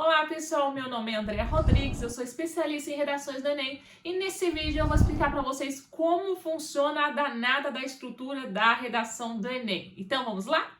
Olá pessoal, meu nome é Andrea Rodrigues, eu sou especialista em redações do Enem e nesse vídeo eu vou explicar para vocês como funciona a danada da estrutura da redação do Enem. Então vamos lá?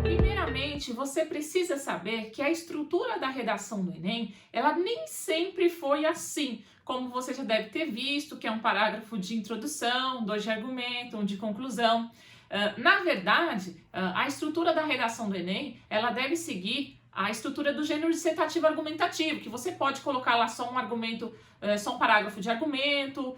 Primeiramente, você precisa saber que a estrutura da redação do Enem, ela nem sempre foi assim, como você já deve ter visto, que é um parágrafo de introdução, dois de argumento, um de conclusão. Na verdade, a estrutura da redação do Enem, ela deve seguir a estrutura do gênero dissertativo argumentativo, que você pode colocar lá só um argumento, só um parágrafo de argumento,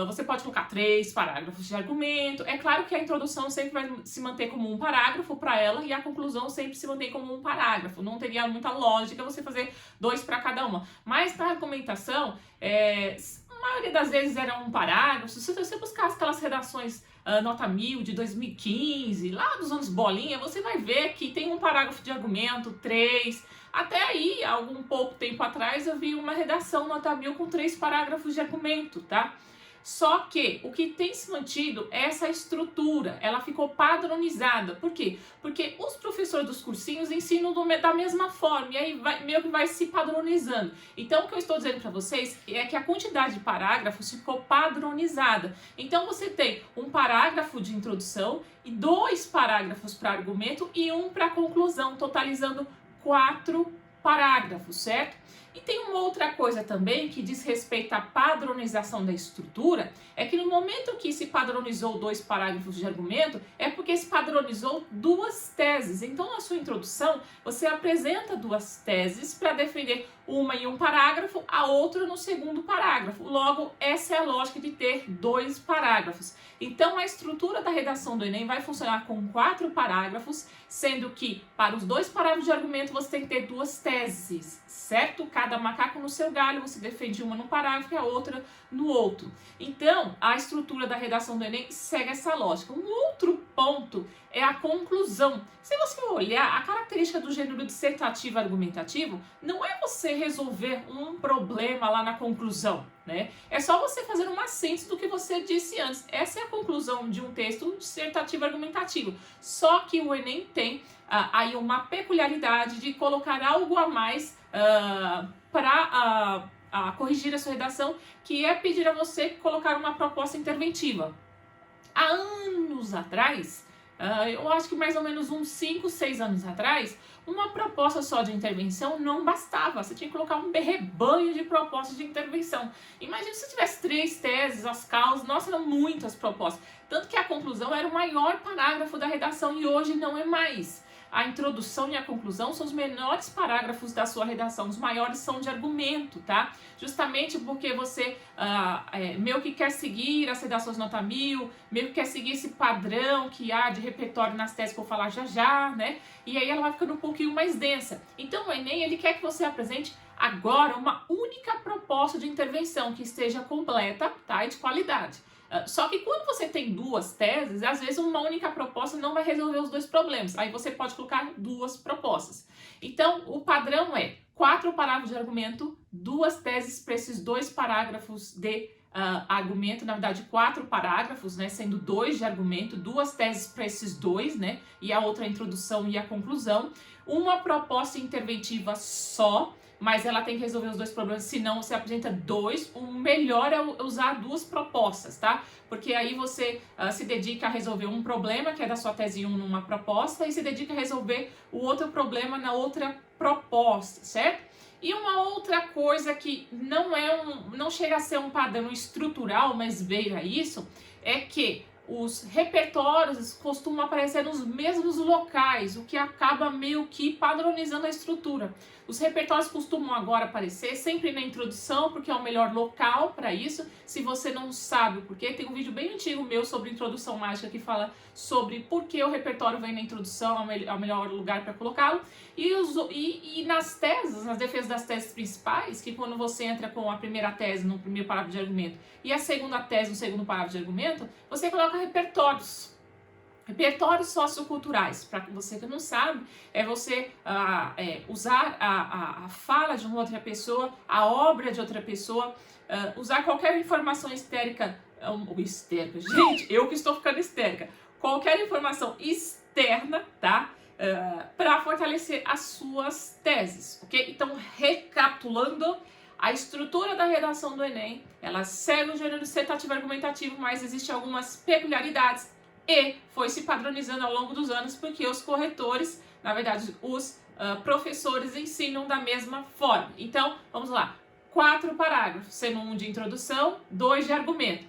você pode colocar 3 parágrafos de argumento. É claro que a introdução sempre vai se manter como um parágrafo para ela e a conclusão sempre se mantém como um parágrafo. Não teria muita lógica você fazer 2 para cada uma. Mas na argumentação, a maioria das vezes era um parágrafo. Se você buscar aquelas redações nota 1000 de 2015, lá dos anos bolinha, você vai ver que tem um parágrafo de argumento, 3. Até aí, algum pouco tempo atrás, eu vi uma redação nota 1000 com 3 parágrafos de argumento, tá? Só que o que tem se mantido é essa estrutura, ela ficou padronizada. Por quê? Porque os professores dos cursinhos ensinam da mesma forma e aí meio que vai se padronizando. Então o que eu estou dizendo para vocês é que a quantidade de parágrafos ficou padronizada. Então você tem um parágrafo de introdução e 2 parágrafos para argumento e 1 para conclusão, totalizando 4 parágrafos, certo? E tem uma outra coisa também que diz respeito à padronização da estrutura, é que no momento que se padronizou 2 parágrafos de argumento, é porque se padronizou 2 teses. Então, na sua introdução, você apresenta 2 teses para defender uma em um parágrafo, a outra no segundo parágrafo. Logo, essa é a lógica de ter 2 parágrafos. Então, a estrutura da redação do Enem vai funcionar com 4 parágrafos, sendo que para os 2 parágrafos de argumento você tem que ter 2 teses, certo? Cada macaco no seu galho, você defende uma no parágrafo e a outra no outro. Então, a estrutura da redação do Enem segue essa lógica. Um outro ponto é a conclusão. Se você olhar, a característica do gênero dissertativo argumentativo não é você resolver um problema lá na conclusão, né? É só você fazer uma síntese do que você disse antes. Essa é a conclusão de um texto dissertativo argumentativo. Só que o Enem tem aí uma peculiaridade de colocar algo a mais para corrigir a sua redação, que é pedir a você colocar uma proposta interventiva. Há anos atrás, eu acho que mais ou menos uns 5, 6 anos atrás, uma proposta só de intervenção não bastava. Você tinha que colocar um rebanho de propostas de intervenção. Imagina se tivesse 3 teses, as causas, nossa, eram muitas propostas. Tanto que a conclusão era o maior parágrafo da redação e hoje não é mais. A introdução e a conclusão são os menores parágrafos da sua redação, os maiores são de argumento, tá? Justamente porque você meio que quer seguir as redações nota 1000, meio que quer seguir esse padrão que há de repertório nas teses que eu vou falar já já, né? E aí ela vai ficando um pouquinho mais densa. Então o Enem, ele quer que você apresente agora uma única proposta de intervenção que esteja completa, tá? E de qualidade. Só que quando você tem 2 teses, às vezes uma única proposta não vai resolver os 2 problemas. Aí você pode colocar 2 propostas. Então, o padrão é 4 parágrafos de argumento, 2 teses para esses 2 parágrafos de argumento, na verdade 4 parágrafos, né, sendo 2 de argumento, 2 teses para esses 2, né, e a outra a introdução e a conclusão, uma proposta interventiva só, mas ela tem que resolver os 2 problemas, senão você apresenta 2, o melhor é usar 2 propostas, tá? Porque aí você se dedica a resolver um problema, que é da sua tese 1 numa proposta, e se dedica a resolver o outro problema na outra proposta, certo? E uma outra coisa que não chega a ser um padrão estrutural, mas beira isso, é que os repertórios costumam aparecer nos mesmos locais, o que acaba meio que padronizando a estrutura. Os repertórios costumam agora aparecer sempre na introdução, porque é o melhor local para isso. Se você não sabe o porquê, tem um vídeo bem antigo meu sobre introdução mágica que fala sobre por que o repertório vem na introdução, é o melhor lugar para colocá-lo. E nas teses, nas defesas das teses principais, que quando você entra com a primeira tese no primeiro parágrafo de argumento e a segunda tese no segundo parágrafo de argumento, você coloca repertórios. Repertórios socioculturais, para você que não sabe, é você usar a fala de uma outra pessoa, a obra de outra pessoa, usar qualquer informação histérica, histérica, gente, eu que estou ficando histérica, qualquer informação externa, tá? Para fortalecer as suas teses, ok? Então, recapitulando, a estrutura da redação do Enem, ela segue o gênero dissertativo argumentativo, mas existem algumas peculiaridades e foi se padronizando ao longo dos anos porque os corretores, na verdade, os professores ensinam da mesma forma. Então, vamos lá. 4 parágrafos, sendo um de introdução, 2 de argumento.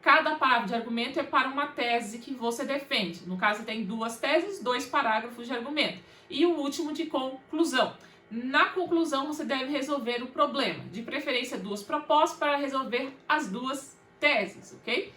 Cada parágrafo de argumento é para uma tese que você defende. No caso, tem 2 teses, 2 parágrafos de argumento. E o último de conclusão. Na conclusão, você deve resolver o problema. De preferência, 2 propostas para resolver as 2 teses, ok?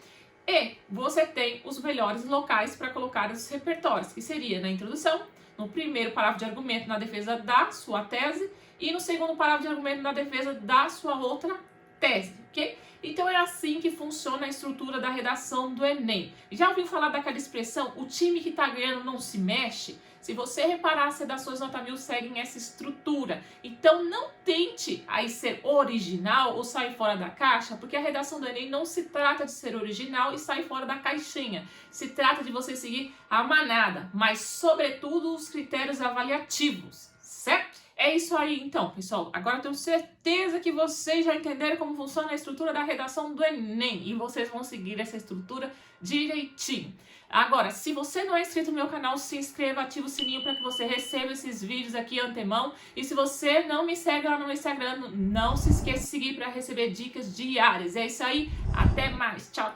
E você tem os melhores locais para colocar os repertórios, que seria na introdução, no primeiro parágrafo de argumento na defesa da sua tese e no segundo parágrafo de argumento na defesa da sua outra tese, ok? Então é assim que funciona a estrutura da redação do Enem. Já ouviu falar daquela expressão, o time que está ganhando não se mexe? Se você reparar, as redações nota 1000 seguem essa estrutura. Então não tente aí ser original ou sair fora da caixa, porque a redação do Enem não se trata de ser original e sair fora da caixinha. Se trata de você seguir a manada, mas sobretudo os critérios avaliativos, certo? É isso aí então, pessoal. Agora eu tenho certeza que vocês já entenderam como funciona a estrutura da redação do Enem e vocês vão seguir essa estrutura direitinho. Agora, se você não é inscrito no meu canal, se inscreva, ativa o sininho para que você receba esses vídeos aqui antemão. E se você não me segue lá no Instagram, não se esqueça de seguir para receber dicas diárias. É isso aí, até mais, tchau!